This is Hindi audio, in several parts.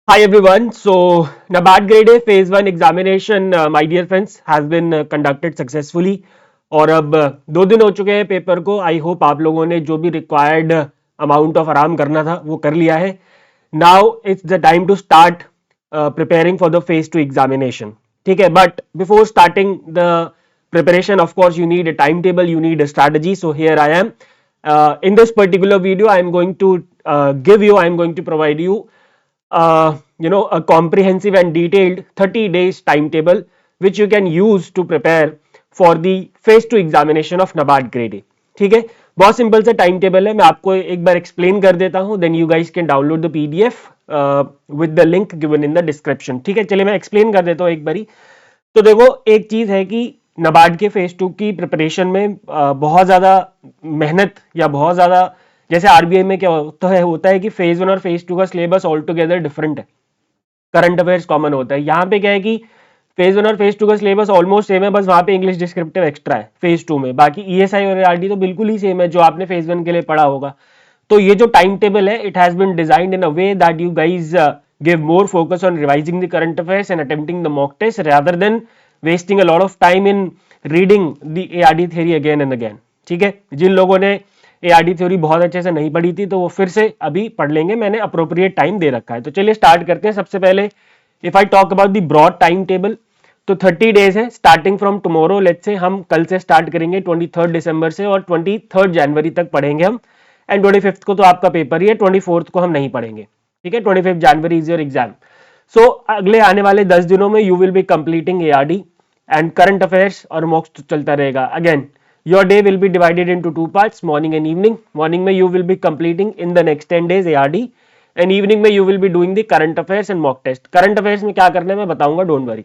Hi everyone. So NABARD Grade A Phase 1 examination, my dear friends, has been conducted successfully. और अब 2 दिन हो चुके हैं पेपर को. आई होप आप लोगों ने जो भी रिक्वायर्ड अमाउंट ऑफ आराम करना था वो कर लिया है. Now it's the time to start preparing for the phase 2 examination. ठीक है, but before starting the preparation, of course you need a timetable, you need a strategy. So here I am, in this particular video I am going to provide you a comprehensive and detailed 30 days timetable which you can use to prepare for the phase 2 examination of NABARD grade A. ठीक है, बहुत सिंपल सा टाइम टेबल है. मैं आपको एक बार एक्सप्लेन कर देता हूं, then you guys can download the PDF with the link given in the description. ठीक है, चलिए मैं एक्सप्लेन कर देता हूं एक बारी. तो देखो, एक चीज है कि नाबार्ड के फेज 2 की प्रिपरेशन में बहुत ज्यादा मेहनत या बहुत ज्यादा, जैसे आरबीआई में क्या होता है कि फेज 1 और फेज 2 का सिलेबस ऑल टुगेदर डिफरेंट है, करंट अफेयर्स कॉमन होता है. यहाँ पे क्या है कि फेज 1 और फेज 2 का सिलेबस ऑलमोस्ट सेम है, बस वहां पे इंग्लिश डिस्क्रिप्टिव एक्स्ट्रा है फेज 2 में. बाकी ईएसआई और एआरडी तो बिल्कुल ही सेम है जो आपने फेज 1 के लिए पढ़ा होगा. तो ये जो टाइम टेबल है, it has been designed in a way that you guys give more focus on revising the current affairs and attempting the mock test rather than wasting a lot of time in reading the ARD theory again and again. ठीक है, जिन लोगों ने ARD थ्योरी बहुत अच्छे से नहीं पढ़ी थी तो वो फिर से अभी पढ़ लेंगे, मैंने अप्रोप्रिएट टाइम दे रखा है. तो चलिए स्टार्ट करते हैं. सबसे पहले if I talk about the broad time table, तो 30 डेज है starting from tomorrow. Let's say हम कल से स्टार्ट करेंगे 23 दिसंबर से और 23 जनवरी तक पढ़ेंगे हम. एंड 25 को तो आपका पेपर ही है, 24 को हम नहीं पढ़ेंगे. ठीक है, 25 January is your exam. So अगले आने वाले 10 दिनों में you will be completing ARD and current affairs और मॉक्स तो चलता रहेगा. Again your day will be divided into 2 parts, morning and evening. Morning में you will be completing in the next 10 days ARD and evening में you will be doing the current affairs and mock test. Current affairs में क्या करना है मैं बताऊंगा, डोंट वरी.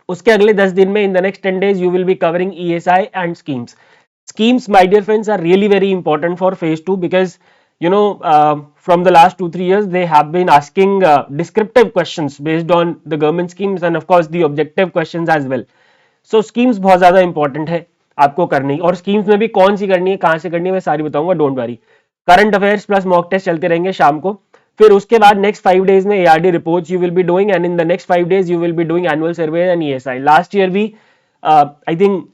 उसके अगले 10 दिन में इन the next 10 days you will be covering ESI and schemes. Schemes, my dear friends, are really very important for phase 2 because from the last 2-3 years they have been asking descriptive questions based on the government schemes and of course the objective questions as well. So schemes बहुत ज्यादा इंपॉर्टेंट है आपको करनी, और स्कीम्स में भी कौन सी करनी है, कहां से करनी है, मैं सारी बताऊंगा, don't worry. Current affairs plus mock test चलते रहेंगे शाम को. फिर उसके बाद नेक्स्ट 5 डेज में ARD reports you will be doing and in the next 5 days you will be doing annual survey and ESI. Last year भी आई थिंक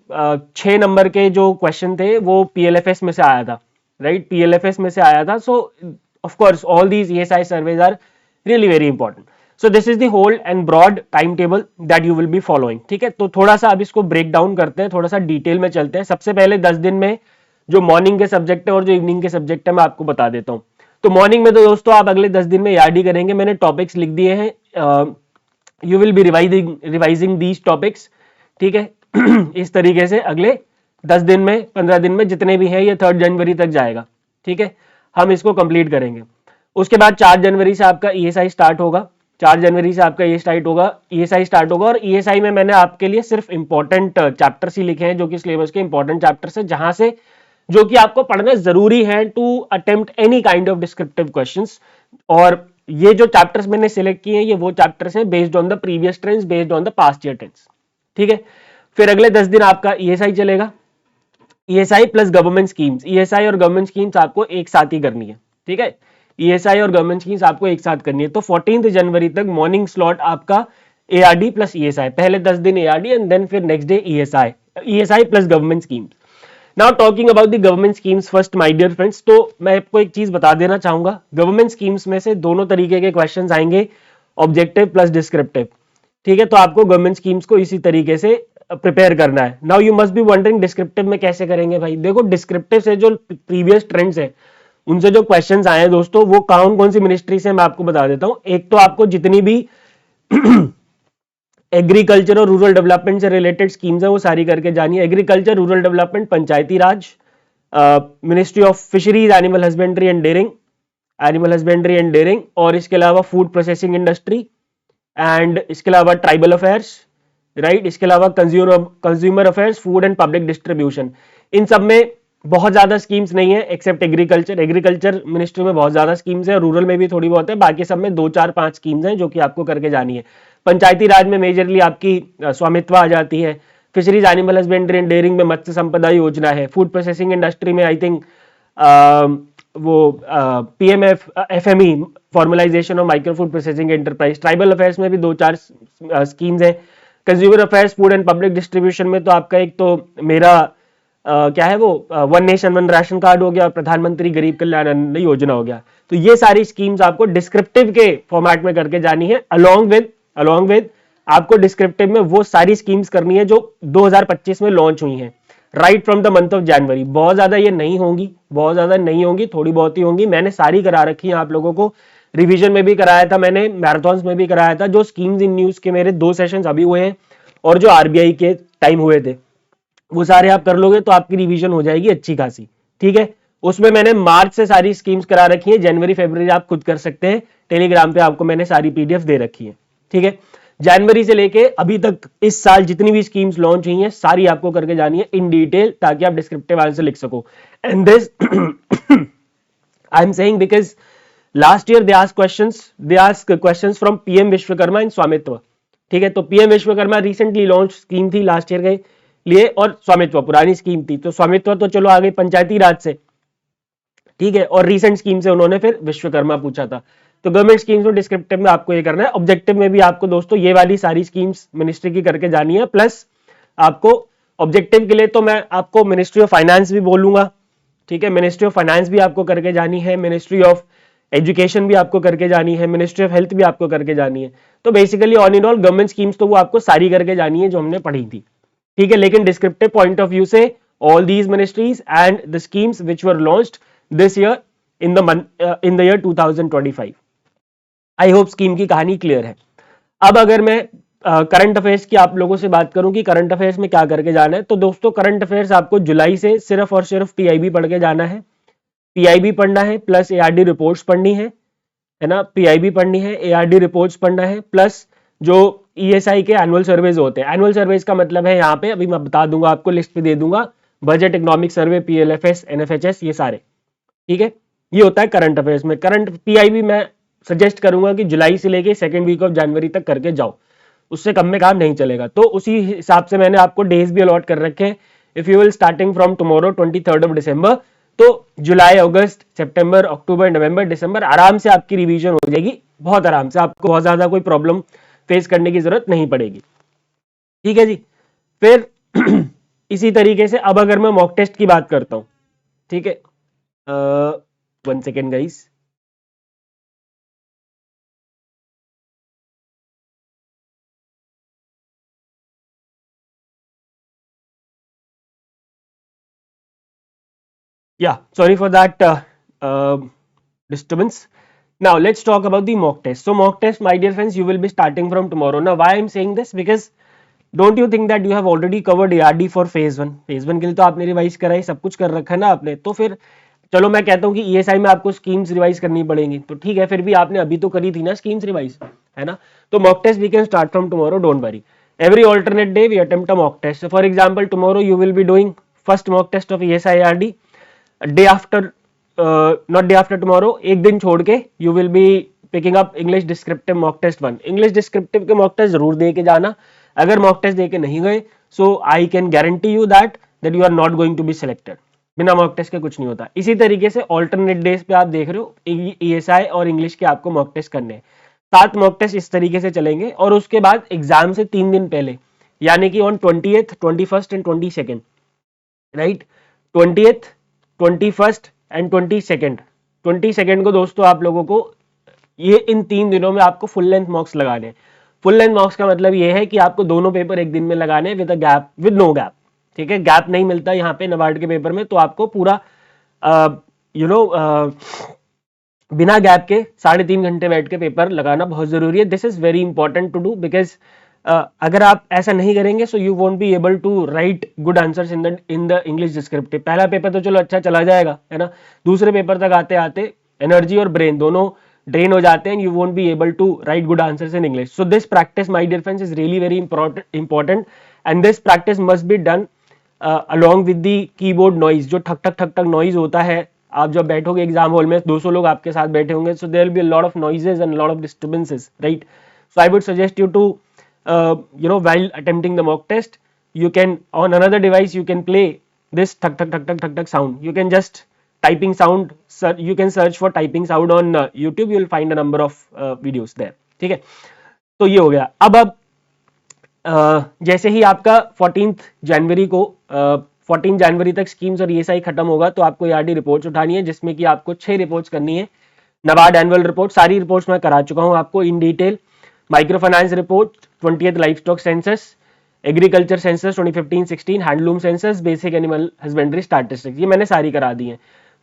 6 नंबर के जो क्वेश्चन थे वो पीएलएफएस में से आया था, राइट, पीएलएफएस में से आया था. So of course all these ESI surveys are really very important. So this is the whole and broad time table that you will be following. ठीक है, तो थोड़ा सा अब इसको ब्रेक डाउन करते हैं, थोड़ा सा डिटेल में चलते हैं. सबसे पहले 10 दिन में जो मॉर्निंग के सब्जेक्ट है और जो इवनिंग के सब्जेक्ट है मैं आपको बता देता हूँ. तो मॉर्निंग में तो दोस्तों आप अगले 10 दिन में याद करेंगे, मैंने टॉपिक्स लिख दिए हैं. You will B revising these topics. ठीक है, इस तरीके से अगले 10 दिन में 15 दिन में जितने भी हैं ये 3 जनवरी तक जाएगा. ठीक है, हम इसको कंप्लीट करेंगे. उसके बाद 4 जनवरी से आपका ईएसआई स्टार्ट होगा. 4 जनवरी से आपका ईएसआई स्टार्ट होगा और ईएसआई में मैंने आपके लिए सिर्फ इंपॉर्टेंट चैप्टर्स ही लिखे हैं जो कि सिलेबस के इंपॉर्टेंट चैप्टर्स है, जहां से जो कि आपको पढ़ना जरूरी है to attempt any kind of descriptive questions. और ये जो चैप्टर्स मैंने सिलेक्ट किए हैं ये वो चैप्टर्स हैं based on the previous trends, based on the past year trends. ठीक है, फिर अगले 10 दिन आपका ईएसआई चलेगा. ESI plus government schemes, ESI और गवर्नमेंट स्कीम्स आपको एक साथ ही करनी है. ठीक है, ईएसआई और गवर्नमेंट स्कीम्स आपको एक साथ करनी है. तो 14 जनवरी तक मॉर्निंग स्लॉट आपका एआरडी प्लस ईएसआई, पहले 10 दिन एआरडी एंड देन फिर next day ESI plus government schemes. Now talking about the government schemes first my dear friends, तो मैं आपको एक चीज बता देना चाहूंगा, गवर्नमेंट स्कीम्स में से दोनों तरीके के क्वेश्चंस आएंगे, ऑब्जेक्टिव प्लस डिस्क्रिप्टिव. ठीक है, तो आपको गवर्नमेंट स्कीम्स को इसी तरीके से प्रिपेयर करना है. Now you must be wondering descriptive में कैसे करेंगे भाई. देखो, डिस्क्रिप्टिव से जो प्रीवियस ट्रेंड्स है उनसे जो क्वेश्चंस आए हैं दोस्तों, वो कौन कौन सी मिनिस्ट्री से मैं आपको बता देता हूं. एक तो आपको जितनी भी एग्रीकल्चर और रूरल डेवलपमेंट से रिलेटेड स्कीम्स है वो सारी करके जानी है. Agriculture, rural development, Panchayati Raj, ministry of fisheries, animal husbandry and dairying, और इसके अलावा फूड प्रोसेसिंग इंडस्ट्री, एंड इसके अलावा ट्राइबल अफेयर्स, राइट, इसके अलावा consumer affairs, food and public distribution. इन सब में बहुत ज्यादा स्कीम्स नहीं है एक्सेप्ट एग्रीकल्चर मिनिस्ट्री में बहुत ज्यादा स्कीम्स है, रूरल में भी थोड़ी बहुत है, बाकी सब में 2-4-5 स्कीम्स हैं जो कि आपको करके जानी है. पंचायती राज में मेजरली आपकी स्वामित्व आ जाती है. Fisheries, animal husbandry and dairying में मत्स्य संपदा योजना है. फूड प्रोसेसिंग इंडस्ट्री में आई थिंक वो PMF FME formalization of micro food processing enterprise, tribal affairs में भी 2-4 स्कीम्स है, consumer affairs food and public distribution में तो आपका एक तो मेरा क्या है वो one nation one ration card हो गया और प्रधानमंत्री गरीब कल्याण अन्न योजना हो गया। तो ये सारी स्कीम्स आपको डिस्क्रिप्टिव के फॉर्मेट में करके जानी है, अलोंग विद आपको डिस्क्रिप्टिव में वो सारी स्कीम्स करनी है जो 2025 में लॉन्च हुई हैं right from the month of January. बहुत ज्यादा ये नहीं होंगी, बहुत ज्यादा नहीं होंगी, थोड़ी बहुत ही होंगी। मैंने सारी करा रखी है आप लोगों को, रिवीजन में भी कराया था मैंने, मैराथन्स में भी कराया था। जो स्कीम्स इन न्यूज के मेरे 2 सेशंस अभी हुए हैं और जो आरबीआई के टाइम हुए थे वो सारे आप कर लोगे तो आपकी रिवीजन हो जाएगी अच्छी खासी, ठीक है। उसमें मैंने मार्च से सारी स्कीम्स करा रखी है, जनवरी फरवरी आप खुद कर सकते हैं, टेलीग्राम पे आपको मैंने सारी पीडीएफ दे रखी है, ठीक है। जनवरी से लेके अभी तक इस साल जितनी भी स्कीम्स लॉन्च हुई हैं सारी आपको करके जानी है इन डिटेल, ताकि आप डिस्क्रिप्टिव आंसर लिख सको। And this I am saying because last year they ask questions from PM Vishwakarma in Swamitva, ठीक है। तो PM Vishwakarma recently launch scheme थी लास्ट ईयर के लिए, और स्वामित्व पुरानी स्कीम थी। तो स्वामित्व तो चलो आ गई पंचायती राज से, ठीक है, और रीसेंट स्कीम से उन्होंने फिर विश्वकर्मा पूछा था। तो गवर्नमेंट स्कीम्स और डिस्क्रिप्टिव में आपको ये करना है, ऑब्जेक्टिव में भी आपको दोस्तों ये वाली सारी स्कीम्स मिनिस्ट्री की करके जानी है। प्लस आपको ऑब्जेक्टिव के लिए तो मैं आपको मिनिस्ट्री ऑफ फाइनेंस भी बोलूंगा, ठीक है, मिनिस्ट्री ऑफ फाइनेंस भी आपको करके जानी है, मिनिस्ट्री ऑफ एजुकेशन भी आपको करके जानी है, मिनिस्ट्री ऑफ हेल्थ भी आपको करके जानी है। तो basically on in all government schemes तो वो आपको सारी करके जानी है जो हमने पढ़ी थी, ठीक है। लेकिन डिस्क्रिप्टिव पॉइंट ऑफ व्यू से all these ministries and the schemes which were launched this year in the year 2025। I hope scheme की कहानी क्लियर है। अब अगर मैं करंट अफेयर्स की आप लोगों से बात करूं कि करंट अफेयर्स में क्या करके जाना है, तो दोस्तों करंट अफेयर्स आपको जुलाई से सिर्फ और सिर्फ पीआईबी पढ़ के जाना है। पीआईबी पढ़ना है प्लस एआरडी रिपोर्ट्स पढ़नी है ना, पीआईबी पढ़नी है, एआरडी रिपोर्ट्स पढ़ना है, प्लस जो ईएसआई के एनुअल सर्वेज होते हैं। एनुअल सर्वेज का मतलब है यहाँ पे अभी मैं बता दूंगा आपको, लिस्ट पे दे दूंगा, budget economic survey, PLFS, NFHS, ये सारे, ठीक है। ये होता है करंट अफेयर्स में। करंट पीआईबी मैं सजेस्ट करूंगा कि जुलाई से लेके सेकंड वीक ऑफ जनवरी तक करके जाओ, उससे कम में काम नहीं चलेगा। तो उसी हिसाब से मैंने आपको डेज भी अलॉट कर रखे हैं। If you will starting from tomorrow 23rd of December, तो जुलाई, अगस्त, सितंबर, अक्टूबर, नवंबर, दिसंबर आराम से आपकी रिवीजन हो जाएगी, बहुत आराम से, आपको बहुत ज्यादा कोई प्रॉब्लम फेस करने की जरूरत नहीं पड़ेगी, ठीक है जी। फिर इसी तरीके से अब अगर मैं मॉक टेस्ट की बात करता हूं, ठीक है, 1 second guys, yeah, sorry for that disturbance. Now let's talk about the mock test. So mock test, my dear friends, you will be starting from tomorrow. Now why I'm saying this, because don't you think that you have already covered ARD for phase 1? phase 1 के लिए तो आपने रिवाइज करा ही, सब कुछ कर रखा है ना आपने। तो फिर चलो मैं कहता हूँ कि ईएसआई में आपको स्कीम्स रिवाइज करनी पड़ेंगी, तो ठीक है, फिर भी आपने अभी तो करी थी ना स्कीम्स रिवाइज, है ना। तो mock test we can start from tomorrow, don't worry. Every alternate day we attempt a mock test. So for example, tomorrow you will be doing first mock test of ESI ARD. Day after, not day after tomorrow, एक दिन छोड़ के you will be picking up English descriptive mock test 1। English descriptive के मॉक टेस्ट जरूर दे के जाना। अगर मॉक टेस्ट दे के नहीं गए, so I can guarantee you that you are not going to be selected. बिना मॉक टेस्ट के कुछ नहीं होता। इसी तरीके से ऑल्टरनेट डेज पे आप देख रहे हो, ईएसआई और इंग्लिश के आपको मॉक टेस्ट करने हैं। 7 मॉक टेस्ट इस तरीके से चलेंगे, और उसके बाद एग्जाम से 3 दिन पहले, यानी कि on 20th, 21st and 22nd, right, 20th, 21st and 22nd को दोस्तों आप लोगों को ये इन 3 दिनों में आपको फुल लेंथ मॉक्स लगाने हैं। फुल लेंथ मॉक्स का मतलब ये है कि आपको दोनों पेपर एक दिन में लगाने हैं, with a gap, with no gap, ठीक है। गैप नहीं मिलता यहाँ पे नबार्ड के पेपर में, तो आपको पूरा बिना गैप के 3.5 घंटे बैठ के पेपर लगाना बहुत जरूरी है। This is very important to do, because अगर आप ऐसा नहीं करेंगे so you won't be able to write good answers in the English descriptive. पहला पेपर तो चलो अच्छा चला जाएगा, है ना, दूसरे पेपर तक आते आते एनर्जी और ब्रेन दोनों ड्रेन हो जाते हैं, you won't be able to write good answers in English. So this practice my dear friends is really very important, and this practice must be done along with the keyboard noise. जो ठक ठक ठक ठक नॉइज होता है, आप जब बैठोगे एग्जाम हॉल में, 200 लोग आपके साथ बैठे होंगे, so there will be a lot of noises and lot of disturbances, right. So I would suggest you to while attempting the mock test, you can, on another device you can play this thak thak thak thak thak thak sound. You can just typing sound, you can search for typing sound on YouTube, you will find a number of videos there. ठीक है, तो ये हो गया. अब जैसे ही आपका 14 जनवरी को 14 जनवरी तक स्कीम्स और ईएसआई खत्म होगा तो आपको ईआरडी रिपोर्ट्स उठानी है, जिसमें कि आपको 6 रिपोर्ट्स करनी है. नाबार्ड एनुअल रिपोर्ट, सारी रिपोर्ट्स मैं करा चुका हूं आपको in detail. Micro finance report, 20th life stock census, agriculture census 2015-16, handloom census, basic animal husbandry statistics, ये मैंने सारी करा दी हैं.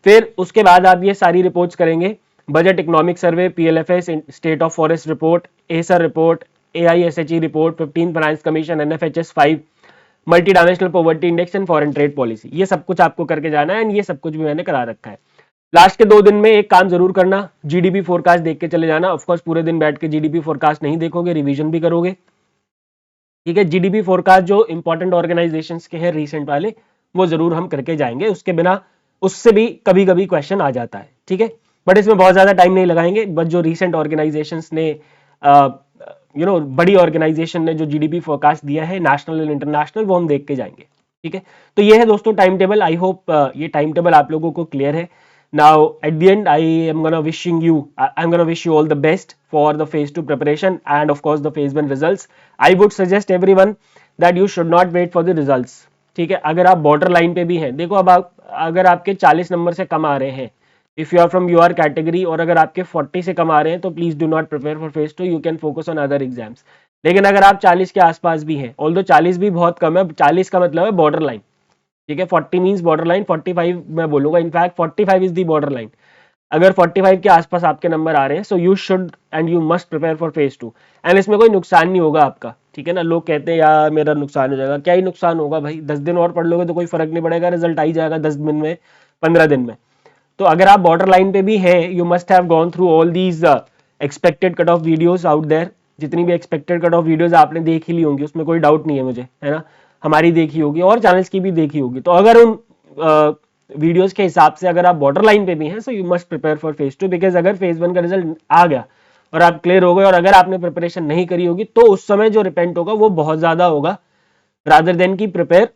फिर उसके बाद आप ये सारी रिपोर्ट्स करेंगे. Budget economic survey, PLFS, state of forest report, ASER report, AISHE report, 15 finance commission, NFHS 5, multi dimensional poverty index and foreign trade policy, ये सब कुछ आपको करके जाना है. एंड ये सब कुछ भी मैंने करा रखा है. लास्ट के 2 दिन में एक काम जरूर करना, जीडीपी फोरकास्ट देख के चले जाना. ऑफकोर्स पूरे दिन बैठ के जीडीपी फोरकास्ट नहीं देखोगे, रिवीजन भी करोगे. ठीक है, जीडीपी फोरकास्ट जो इंपॉर्टेंट ऑर्गेनाइजेशंस के हैं रिसेंट वाले, वो जरूर हम करके जाएंगे. उसके बिना उससे भी कभी कभी क्वेश्चन आ जाता है. ठीक है, बट इसमें बहुत ज्यादा टाइम नहीं लगाएंगे. बट जो रिसेंट ऑर्गेनाइजेशंस ने बड़ी ऑर्गेनाइजेशन ने जो जीडीपी फोरकास्ट दिया है नेशनल एंड इंटरनेशनल, वो हम देख के जाएंगे. ठीक है, तो ये है दोस्तों टाइम टेबल. आई होप ये टाइम टेबल आप लोगों को क्लियर है. Now, at the end, I'm gonna wish you all the best for the phase 2 preparation and of course the phase 1 results. I would suggest everyone that you should not wait for the results. ठीक है, अगर आप बॉर्डर लाइन पे भी हैं, देखो अब आप अगर आपके 40 नंबर से कम आ रहे हैं, if you are from your category, और अगर आपके 40 से कम आ रहे हैं, तो please do not prepare for phase 2, you can focus on other exams. लेकिन अगर आप 40 के आसपास भी हैं, ऑल्दो 40 भी बहुत कम है, 40 का मतलब है बॉर्डर लाइन. ठीक है, 40 मींस बॉर्डर लाइन, 45 मैं बोलूंगा, in fact 45 is the border line. अगर 45 के आसपास आपके नंबर आ रहे हैं, so you should and you must prepare for phase 2. And इसमें कोई नुकसान नहीं होगा आपका. ठीक है ना, लोग कहते हैं यार मेरा नुकसान हो जाएगा, क्या ही नुकसान होगा भाई, 10 दिन और पढ़ लोगे तो कोई फर्क नहीं पड़ेगा, रिजल्ट आ ही जाएगा 10 दिन में, 15 दिन में. तो अगर आप बॉर्डर लाइन पे भी है, you must have gone through all these expected cut off videos out there. जितनी भी एक्सपेक्टेड कट ऑफ वीडियोस आपने देख ही ली होंगी, उसमें कोई डाउट नहीं है मुझे, है ना. हमारी देखी होगी और चैनल्स की भी देखी होगी. तो अगर उन वीडियोस के हिसाब से अगर आप बॉर्डर लाइन पे भी हैं, so you must prepare for phase 2, because अगर फेज 1 का रिजल्ट आ गया और आप क्लियर हो गए, और अगर आपने प्रिपरेशन नहीं करी होगी, तो उस समय जो रिपेंट होगा वो बहुत ज्यादा होगा रादर देन की प्रिपेयर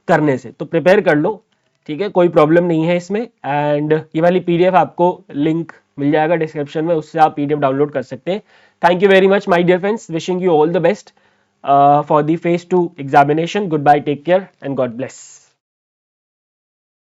करने से. तो प्रिपेयर कर लो. ठीक है, कोई प्रॉब्लम नहीं है इसमें. एंड ये वाली पीडीएफ आपको लिंक मिल जाएगा डिस्क्रिप्शन में, उससे आप पीडीएफ डाउनलोड कर सकते हैं. Thank you very much my dear friends, wishing you all the best for the phase 2 examination. Good bye, take care and God bless.